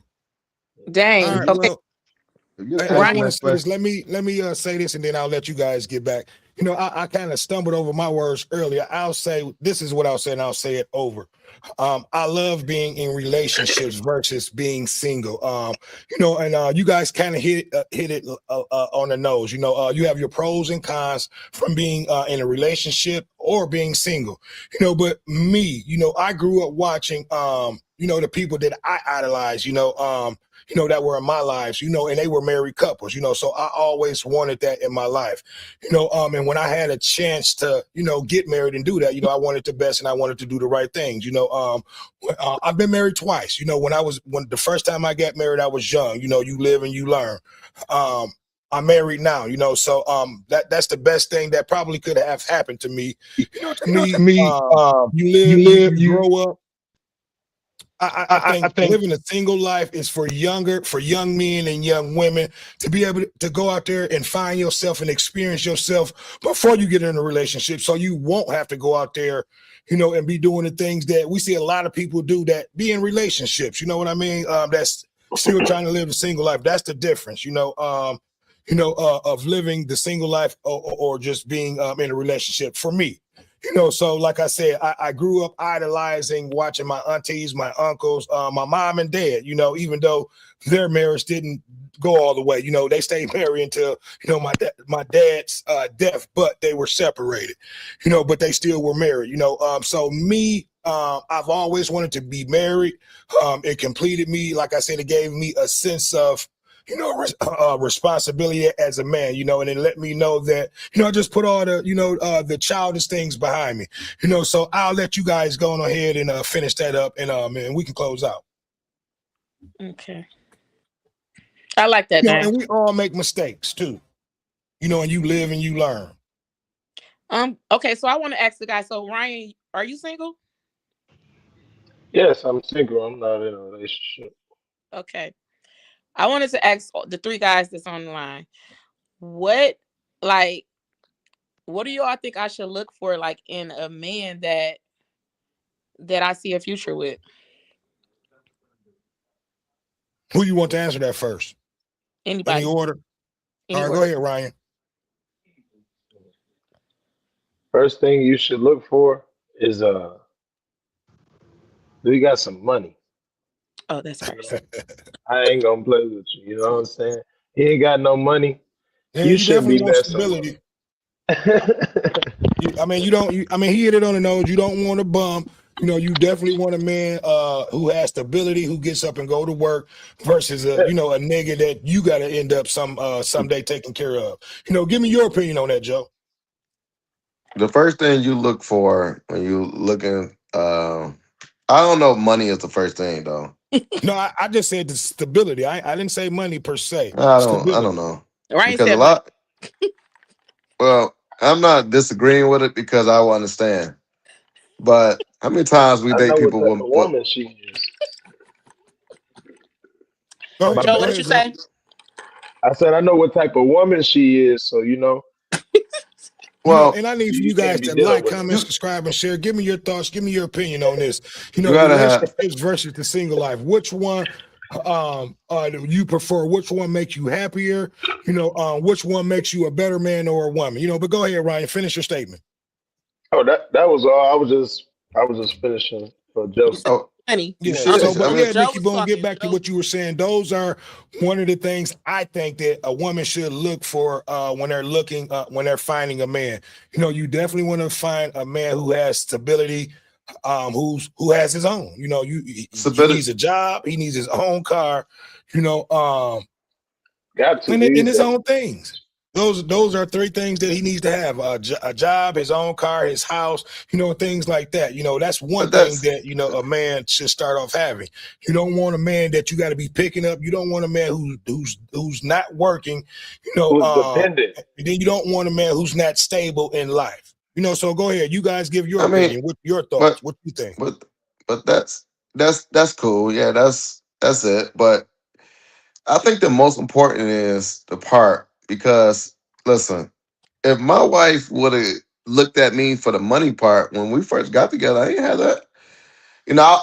Dang. All right. Okay. Well, If you I ask want me to a say this. question, Let me say this, and then I'll let you guys get back. I kind of stumbled over my words earlier. I'll say this is what I'll say, and I'll say it over. I love being in relationships versus being single. And you guys kind of hit it on the nose. You have your pros and cons from being in a relationship or being single. But me, I grew up watching the people that I idolize. That were in my lives, and they were married couples, so I always wanted that in my life, and when I had a chance to, get married and do that, I wanted the best and I wanted to do the right things, I've been married twice, when the first time I got married, I was young, you live and you learn. I'm married now, so that's the best thing that probably could have happened to me. To me, you live, you grow up. I think living a single life is for young men and young women to be able to go out there and find yourself and experience yourself before you get in a relationship. So you won't have to go out there, and be doing the things that we see a lot of people do that be in relationships. You know what I mean? That's still trying to live a single life. That's the difference, of living the single life or just being in a relationship for me. So like I said, I grew up idolizing, watching my aunties, my uncles, my mom and dad, even though their marriage didn't go all the way, they stayed married until, my dad's death, but they were separated, but they still were married, so me, I've always wanted to be married. It completed me. Like I said, it gave me a sense of, responsibility as a man, and it let me know that, just put all the, the childish things behind me, so I'll let you guys go on ahead and finish that up and we can close out. Okay. I like that. And we all make mistakes too, and you live and you learn. Okay, so I want to ask the guy. So Ryan, are you single? Yes, I'm single. I'm not in a relationship. Okay. I wanted to ask the three guys that's on the line. What do y'all think I should look for, like, in a man that I see a future with? Who you want to answer that first? Anybody. Any order? All right, go ahead, Ryan. First thing you should look for is do we got some money? Oh, that's first. I ain't gonna play with you. You know what I'm saying? He ain't got no money. Yeah, you shouldn't be definitely want messing stability. He hit it on the nose. You don't want a bum. You definitely want a man who has stability, who gets up and go to work, versus a nigga that you got to end up someday taking care of. Give me your opinion on that, Joe. the first thing you look for when you looking, I don't know if money is the first thing though. No, I just said the stability. I didn't say money per se. I don't know. Ryan Because said a lot Well, I'm not disagreeing with it because I will understand. But how many times we I date know what people type of with woman she is. Go My ahead, Joe, go what bad. did you ahead, Joe. say? I said I know what type of woman she is, so you know well, And I need for you you guys can't be to dealing like, with it. comment, you subscribe, and share. Give me your thoughts. Give me your opinion on this. you The gotta have relationships versus the single life. Which one do you prefer? Which one makes you happier? Which one makes you a better man or a woman? But go ahead, Ryan. Finish your statement. Oh, that was all. I was just finishing for You said Joseph. oh money. you Yeah. should So, I but mean yeah, Joe Nikki was Boom, get talking. back to Joe. what you were saying. Those are one of the things I think that a woman should look for when they're looking, when they're finding a man. You definitely want to find a man who has stability, who has his own. He stability. needs a job, he needs his own car, you know, Got to and these his days. own things. Those are three things that he needs to have: a job, his own car, his house, things like that. That's one But thing that's that a man should start off having. You don't want a man that you got to be picking up. You don't want a man who's not working. Who's dependent? And then you don't want a man who's not stable in life. So go ahead, you guys give your I mean, opinion. What your thoughts? but What you think? but but that's cool. Yeah, that's it. But I think the most important is the part because listen, if my wife would have looked at me for the money part when we first got together, I ain't had that.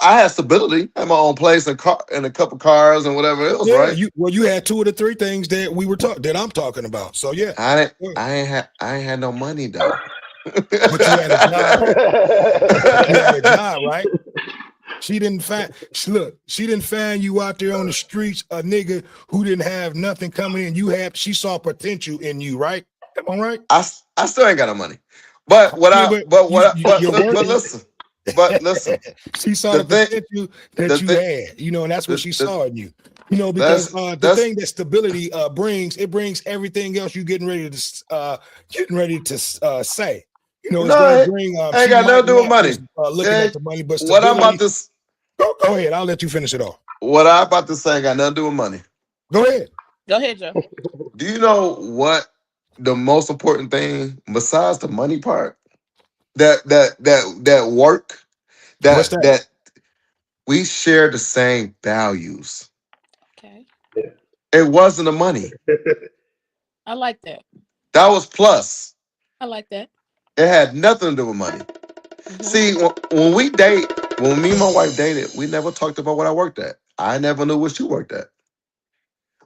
I had stability, I had my own place and car and a couple cars and whatever else, Yeah, right? you had two of the three things that we were talking that I'm talking about. So yeah, I didn't, yeah. I ain't had no money though. But you had a job. You had a job, right? She didn't find she didn't find you out there on the streets, a nigga who didn't have nothing coming in. She saw potential in you, right? Am I right? I still ain't got no money. But I mean, but you're but working. listen. But listen, She saw the the thing potential the that you thing had, and that's what she the saw in you. Because the that's thing that stability brings everything else you getting ready to say. It's going to no, bring. I ain't She got might nothing to do with not money. just looking at And the money, but what I'm about stability. to Go ahead. I'll let you finish it off. what I'm about to say ain't got nothing to do with money. Go ahead. Go ahead, Joe. Do you know what the most important thing besides the money part? That work What's that? that we share the same values. Okay. It wasn't the money. I like that. That was plus. I like that. It had nothing to do with money. See, when we date, when me and my wife dated, we never talked about what I worked at. I never knew what she worked at.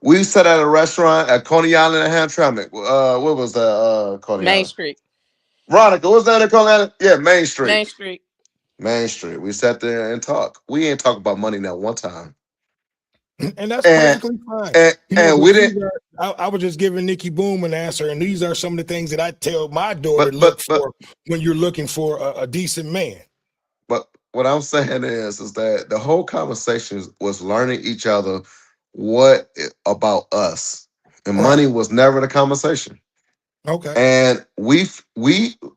We sat at a restaurant at Coney Island and Hamtramck. What was that? Coney Main Island. Street. Veronica, what's that in Coney Island? Yeah, Main Street. Main Street. Main Street. We sat there and talked. We ain't talk about money that one time. And that's And perfectly fine. and But we didn't. I was just giving Nikki Boom an answer, and these are some of the things that I tell my daughter But look but but for when you're looking for a decent man. but what I'm saying is that the whole conversation was learning each other about us, and Right. money was never the conversation. Okay. And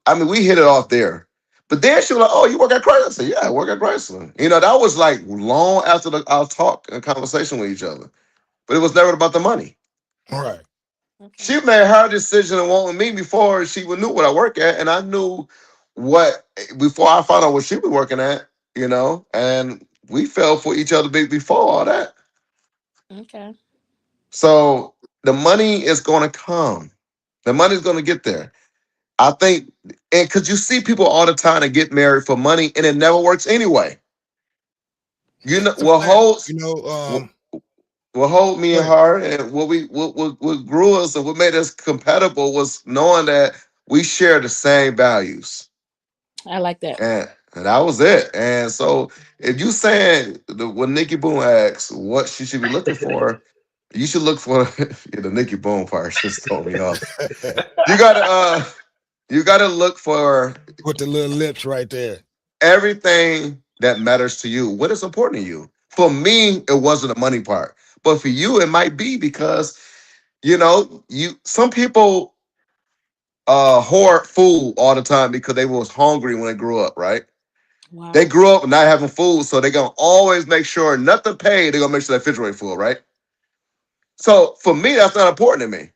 I mean, we hit it off there. But then she was like, "Oh, you work at Chrysler?" I said, "Yeah, I work at Chrysler." That was like long after our talk and conversation with each other. But it was never about the money. All right. Okay. She made her decision and wanting me before she even knew what I work at, and I knew what before I found out what she was working at. And we fell for each other before all that. Okay. So the money is going to come. The money's going to get there. I think, and because you see people all the time that get married for money, and it never works anyway. It's a What fact. holds what hold me Go and ahead. her, and what grew us and what made us compatible was knowing that we share the same values, I like that. and that was it. And so, if you saying when Nikki Boone asks what she should be looking for, you should look for the Nikki Boone part. Just throw me off. You gotta look for With the little lips right there. everything that matters to you. What is important to you? For me, it wasn't the money part, but for you, it might be because some people hoard food all the time because they was hungry when they grew up, right? Wow. They grew up not having food, so they're gonna always make sure nothing paid. They're gonna make sure that refrigerator full, right? So for me, that's not important to me.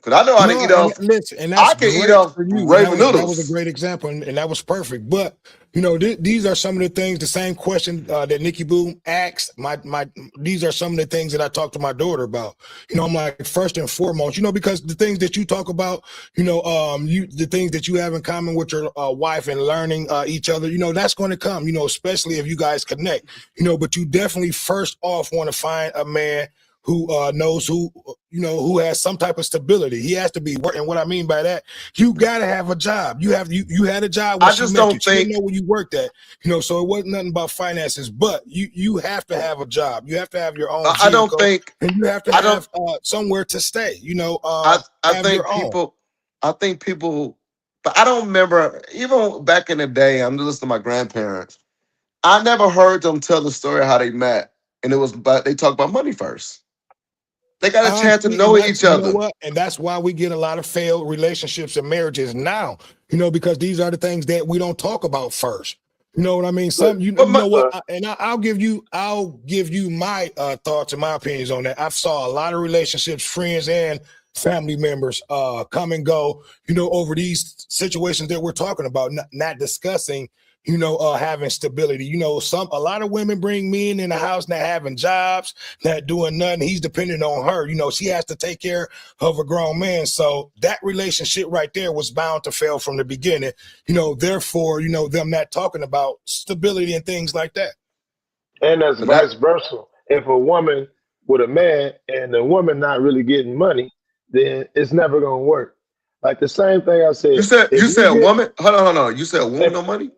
Because I know how to No, eat and off. listen, and I that's can eat great off for you, and ramen that was a noodles. great example, and that was perfect. But these are some of the things. The same question that Nikki Boom asked. These are some of the things that I talk to my daughter about. I'm like, first and foremost, because the things that you talk about, the things that you have in common with your wife and learning each other, that's going to come. Especially if you guys connect. But you definitely first off want to find a man who knows who has some type of stability. He has to be working. What I mean by that, you got to have a job. You had a job when I she just met you. don't She didn't think. know where you worked at, so it wasn't nothing about finances. But you have to have a job. You have to have your own I don't vehicle, think. and you have to I don't. have somewhere to stay. I Have your own. I think people. But I don't remember even back in the day. I'm listening to my grandparents. I never heard them tell the story of how they met, and it was but they talk about money first. They got a chance to See, and know that's each other. what, and that's why we get a lot of failed relationships and marriages now. Because these are the things that we don't talk about first. You know what I mean? But But my, Know what? I'll give you my thoughts and my opinions on that. I've saw a lot of relationships, friends and family members, come and go. Over these situations that we're talking about, not discussing. Having stability. A lot of women bring men in the house not having jobs, not doing nothing. He's dependent on her. She has to take care of a grown man. So that relationship right there was bound to fail from the beginning. Therefore, them not talking about stability and things like that. And that's but that vice versa. If a woman with a man and the woman not really getting money, then it's never gonna work. Like the same thing I you said. said If you you said get woman. Hold on. You said a woman if no money.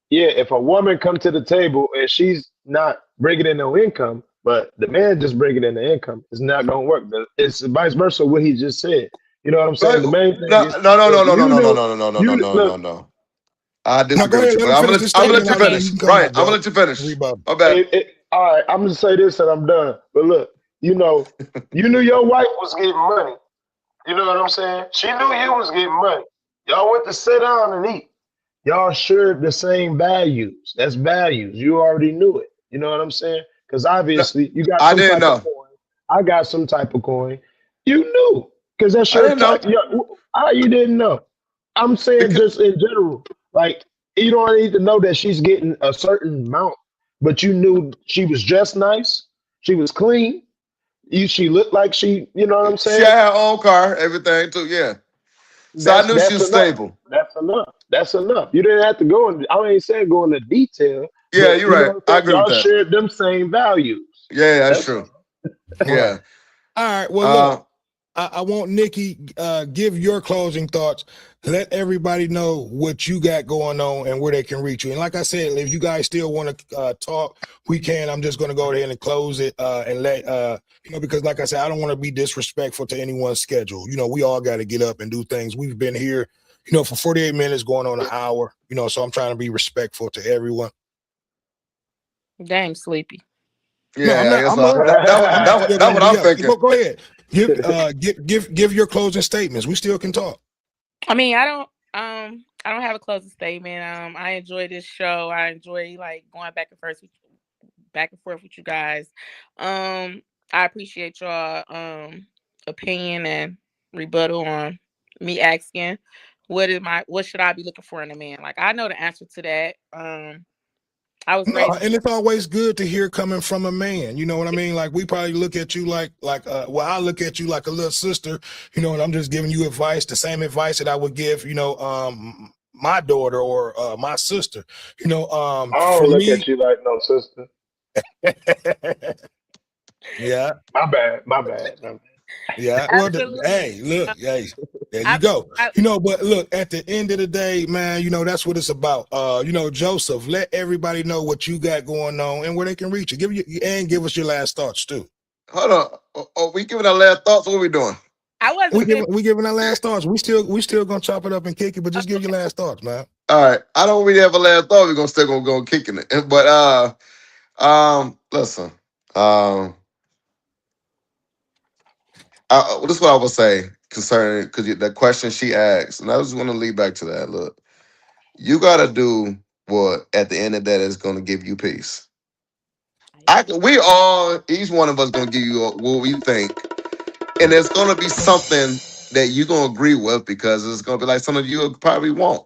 yeah, if a woman come to the table and she's not bringing in no income, but the man just bringing in the income, it's not gonna work. It's vice versa. What he just said. You know what I'm Right? saying? The main thing No, is no, no, no, if no, no, you no, no, know no, no, no, no, you no, no, look no. I Now go disagree with ahead, you, let but him finish the I'm gonna let statement you out, then you finish. can come Right, back, I'm gonna bro. let you finish. Rebuttal. My bad. all right. I'm gonna say this and I'm done. But look, you knew your wife was getting money. You know what I'm saying? She knew you was getting money. Y'all went to sit down and eat. Y'all shared the same values. That's values. You already knew it. You know what I'm saying? Because No, obviously you got I some didn't type of know. coin. I got some type of coin. You knew because that's I your didn't know type. How you didn't know? I'm saying because just in general. Like you don't need to know that she's getting a certain amount, but you knew she was dressed nice. She was clean. She looked like she. You know what I'm she saying? had her own car, everything too. Yeah, so I knew she That's was enough. stable. That's enough. That's enough. You didn't have to go in. I ain't saying go into detail, Yeah, but you're you know right. what I'm I saying. agree with Y'all that. shared them same values. Yeah, that's That's true. Right. Yeah. All right. Well, Uh, look, I want Nikki give your closing thoughts. Let everybody know what you got going on and where they can reach you. And like I said, if you guys still want to talk, we can. I'm just going to go ahead and close it and let because like I said, I don't want to be disrespectful to anyone's schedule. We all got to get up and do things. We've been here, for 48 minutes, going on an hour. So I'm trying to be respectful to everyone. Damn sleepy. No, I'm yeah, I not. guess I'm not. I'm still that's gonna what be I'm up. thinking. Go ahead. Give your closing statements. We still can talk. I mean, I don't have a closing statement. I enjoy this show. I enjoy like going back and forth with you guys. I appreciate y'all opinion and rebuttal on me asking what should I be looking for in a man? Like I know the answer to that. I was No, raised and it's always good to hear coming from a man. You know what I mean? Like we probably look at you like I look at you like a little sister, and I'm just giving you advice, the same advice that I would give, my daughter or my sister. I For don't look me, at you like no sister. yeah. My bad. My bad. My bad. Yeah, well, absolutely. hey, look, hey, there you I, go. I But look, at the end of the day, man, that's what it's about. Joseph, let everybody know what you got going on and where they can reach you. Give us your last thoughts too. Hold on. Oh, we giving our last thoughts. What we doing? wasn't finished. We giving our last thoughts. We still gonna chop it up and kick it, but just give your last thoughts, man. All right. I don't really have a last thought. We're gonna still gonna go kicking it. But listen. This is what I would say concerning because the question she asked, and I just want to lead back to that. Look, you gotta do what at the end of that is gonna give you peace. Each one of us gonna give you what we think, and there's gonna be something that you're gonna agree with because it's gonna be like some of you probably won't.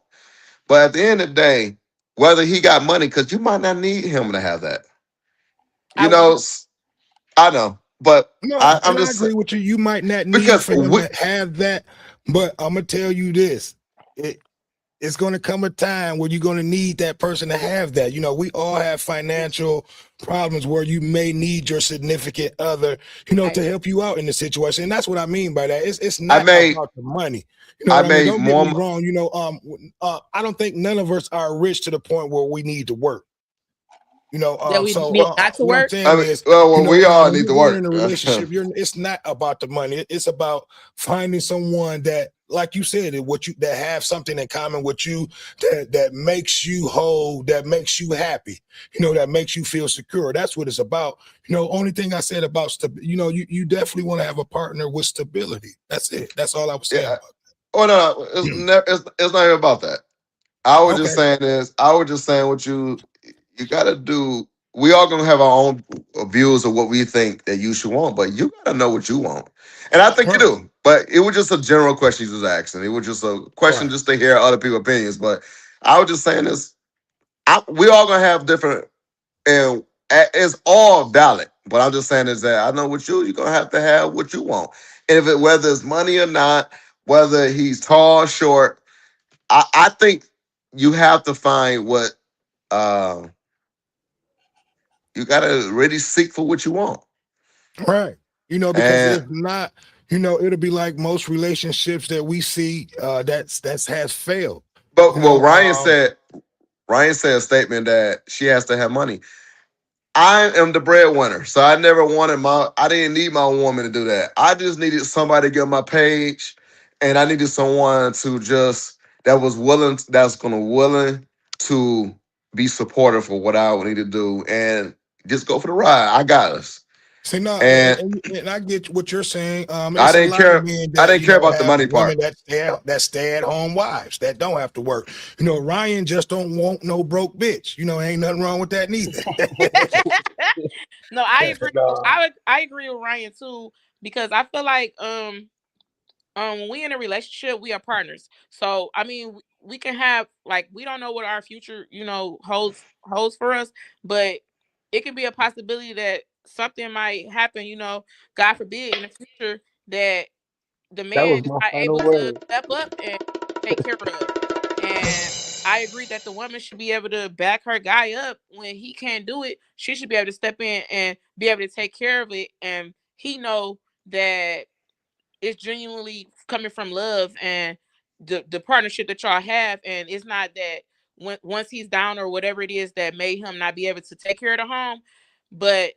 But at the end of the day, whether he got money, because you might not need him to have that. I You would. know, I know, but No, I'm and I just agree with you. You might not need because for him to have that, but I'm gonna tell you this: it's going to come a time where you're going to need that person to have that. You know, we all have financial problems where you may need your significant other, you know, to help you out in the situation. And that's what I mean by that. It's I not made about the money. You know I what I mean? made Don't get more. me wrong. You know, I don't think none of us are rich to the point where we need to work. You know, That we so need not to what I'm work. I saying mean, is, you well, know, we all when need you're to going in work. a relationship, it's not about the money. It's about finding someone that, like you said, that have something in common with you, that makes you whole, that makes you happy, you know, that makes you feel secure. That's what it's about. You know, only thing I said about you know, you definitely want to have a partner with stability. That's it. That's all I was saying Yeah. about Oh no, it's not even about that. Okay. I was just saying what you gotta do. We all gonna have our own views of what we think that you should want, but you gotta know what you want. And I think you Right. do. But it was just a general question you was asking. It was just a question Right. just to hear other people's opinions. But I was just saying this. We all gonna have different, and it's all valid. But I'm just saying is that I know with you, you're gonna have to have what you want. And if whether it's money or not, whether he's tall, short, I think you have to find what uh, you gotta really seek for what you want. Right. You know, because And if not, you know, it'll be like most relationships that we see that's has failed. but You well, know, Ryan said a statement that she has to have money. I am the breadwinner, so I never wanted I didn't need my woman to do that. I just needed somebody to get on my page, and I needed someone to just that's gonna willing to be supportive for what I would need to do and just go for the ride. I got us. see, no, And and I get what you're saying. I It's a didn't lot of care. men I that, didn't you care know, about the have money women part. that stay at home wives that don't have to work. You know, Ryan just don't want no broke bitch. You know, ain't nothing wrong with that neither. No, I agree. Nah, I agree with Ryan too because I feel like when we in a relationship, we are partners. So I mean, we can have like we don't know what our future, you know, holds for us, but it can be a possibility that something might happen. You know, God forbid, in the future that the that man was is my not final able to word. step up and take care of. And I agree that the woman should be able to back her guy up when he can't do it. She should be able to step in and be able to take care of it, and he know that it's genuinely coming from love and the partnership that y'all have, and it's not that when once he's down or whatever it is that made him not be able to take care of the home, but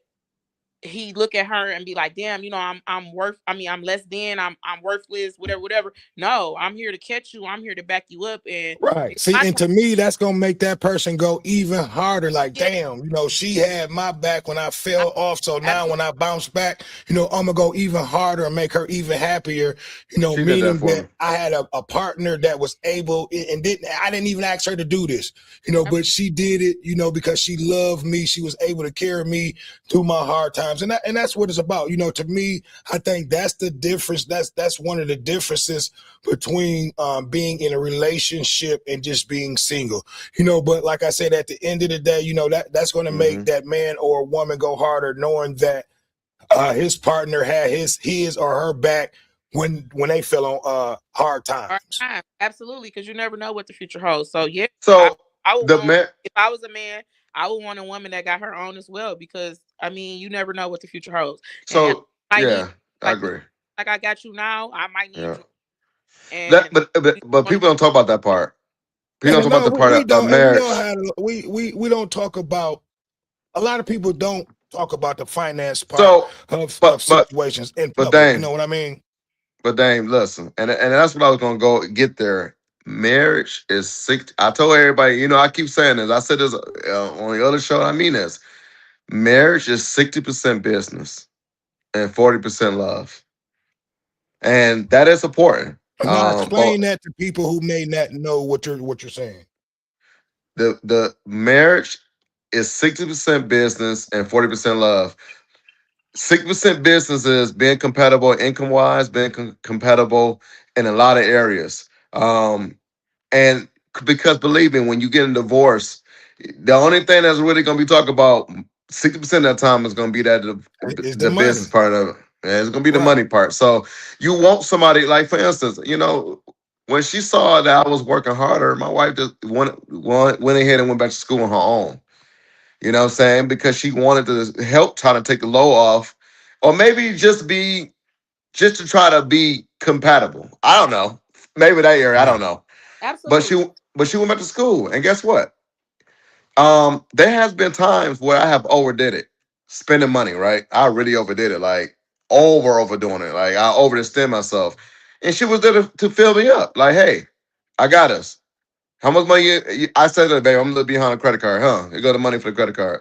he look at her and be like, damn, you know, I'm less than, I'm worthless, whatever. No, I'm here to catch you, I'm here to back you up, and Right. it's See, my and time. to me, that's gonna make that person go even harder. Like, Yeah, damn, you know, she had my back when I I, fell off. So now absolutely. when I bounce back, you know, I'm gonna go even harder and make her even happier. You know, She did that meaning for me. that I had a partner that was able and I didn't even ask her to do this, you know, but she did it, you know, because she loved me. She was able to carry me through my hard times. And that's what it's about. You know, to me, I think that's the difference. That's one of the differences between being in a relationship and just being single, you know. But like I said, at the end of the day, you know, that's going to make Hmm. that man or woman go harder, knowing that his partner had his or her back when they fell on hard Hard times. time. Absolutely, because you never know what the future holds. So yeah, I, So I would the want, man. if I was a man, I would want a woman that got her own as well, because I mean, you never know what the future holds. And So I need, yeah, I like we, agree. like I got you now, I might need Yeah. you. And But people don't talk about that part. People don't And talk about no, the part we of don't, and we all marriage. had we don't talk about. A lot of people don't talk about the finance part So, of but but situations in but public. You know Dame, what I mean? listen, and that's what I was gonna go get there. Marriage is 60. I told everybody, I keep saying this. I said this on the other show. I mean this. Marriage is 60% business and 40% love, and that is important. Now But explain that to people who may not know what you're saying. the marriage is 60% business and 40% love. 60% businesses being compatible income wise, being compatible in a lot of areas. And because believe me, when you get a divorce, the only thing that's really going to be talked about 60% of the time is going to be that Is the the business money. part of it. Yeah, it's going to be the Right. money part. So you want somebody like, for instance, when she saw that I was working harder, my wife just went ahead and went back to school on her own. You know what I'm saying? Because she wanted to help try to take the load off, or maybe just to try to be compatible. I don't know. Maybe that area, I don't Right. know. But Absolutely. she went back to school, and guess what? There has been times where I have overdid it, spending money. Right, I really overdid it, like overdoing it. Like I overextend myself, and she was there to fill me up. Like, hey, I got us. How much money? I said to her, babe, I'm a little behind on credit card, huh? You got the money for the credit card.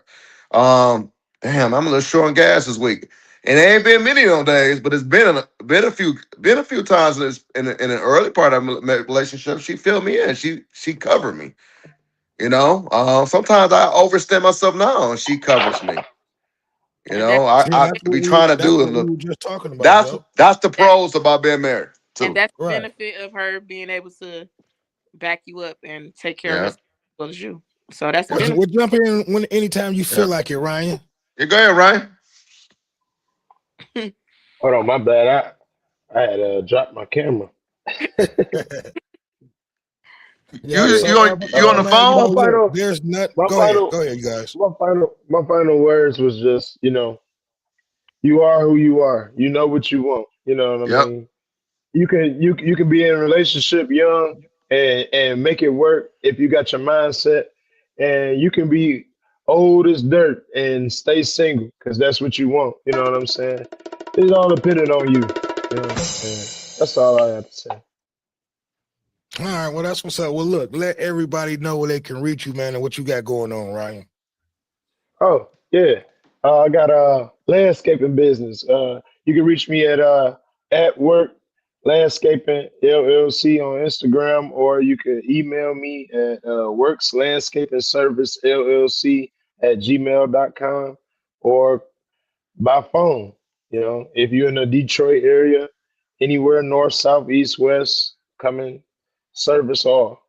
Damn, I'm a little short on gas this week. And it ain't been many of them days, but it's been a few times in an early part of my relationship. She filled me in. She covered me. Sometimes I overstep myself now, and she covers me. And that's I See, I be trying to that's do what we it. were just talking about, That's Joe. that's the that pros about being married and too. that's the Right. benefit of her being able to back you up and take care of Yeah, herself as well as you. So that's the Well, yeah. benefit. we'll jump in anytime you Yeah. feel like it, Ryan. Yeah, go ahead, Ryan. Hold on, my bad. I had dropped my camera. Yep. You Yeah. So, you on but you on yeah, the man. My phone? Look, final, there's not. my Go ahead. final, Go ahead, you guys. my final words was just, you are who you are. You know what you want. You know what I Yep. mean? You can be in a relationship young and make it work if you got your mindset, and you can be old as dirt and stay single because that's what you want. You know what I'm saying? It's all dependent on you. You know, and that's all I have to say. All right. Well, that's what's up. Well, look, let everybody know where they can reach you, man, and what you got going on, Ryan. Oh yeah, I got a landscaping business. You can reach me at work landscaping LLC on Instagram, or you can email me at works landscaping service LLC at gmail.com, or by phone. If you're in the Detroit area, anywhere north, south, east, west, come in, service all.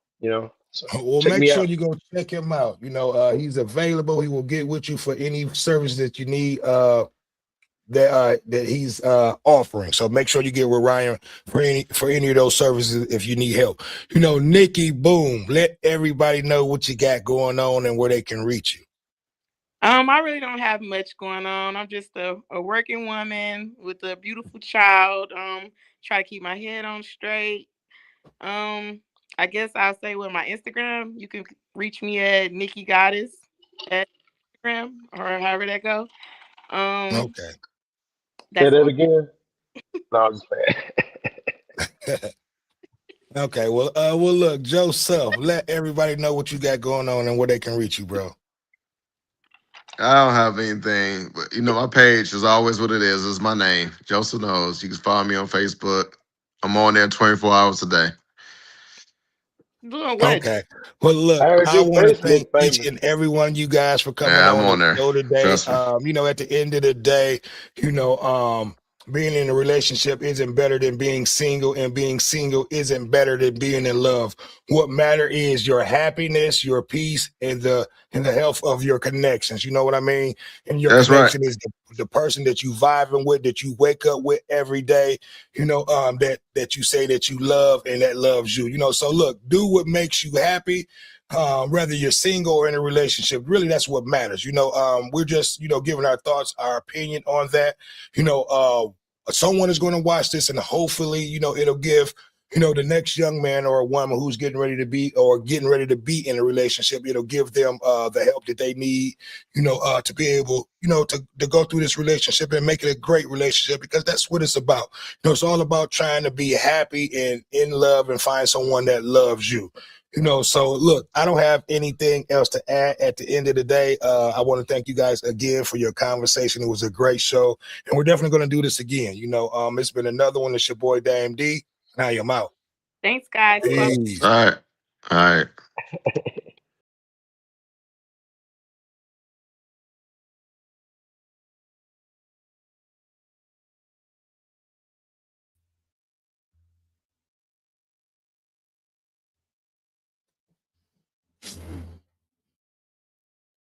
So Well, check make me sure out. you go check him out. He's available. He will get with you for any service that you need. That he's offering. So make sure you get with Ryan for any of those services if you need help. Nikki, boom. Let everybody know what you got going on and where they can reach you. I really don't have much going on. I'm just a working woman with a beautiful child. Try to keep my head on straight. Um, I guess I'll say with my Instagram, you can reach me at Nikki Goddess at Instagram or however that go. Um, Okay. Say that's that all. again. No, I'm just playing. Okay. Well, look, Joseph, let everybody know what you got going on and where they can reach you, bro. I don't have anything, but my page is always what it is. It's my name, Joseph Knows. You can follow me on Facebook. I'm on there 24 hours a day. Doing what? Okay. Well, I look, heard I you want to thank Facebook each famous. and every one of you guys for coming Yeah, I'm on on the there. show today. Trust me. At the end of the day, being in a relationship isn't better than being single, and being single isn't better than being in love. What matter is your happiness, your peace, and the health of your connections. You know what I mean? And your That's right. connection is the person that you vibing with, that you wake up with every day, that you say that you love and that loves you. So look, do what makes you happy. Whether you're single or in a relationship, really that's what matters. We're just, giving our thoughts, our opinion on that. Someone is going to watch this, and hopefully, it'll give, the next young man or a woman who's getting ready to be in a relationship, it'll give them the help that they need, to be able, to go through this relationship and make it a great relationship, because that's what it's about. It's all about trying to be happy and in love and find someone that loves you. So look, I don't have anything else to add at the end of the day. I want to thank you guys again for your conversation. It was a great show, and we're definitely going to do this again. It's been another one. It's your boy, Dame D. Now I'm out. Thanks, guys. All Peace. right. All right.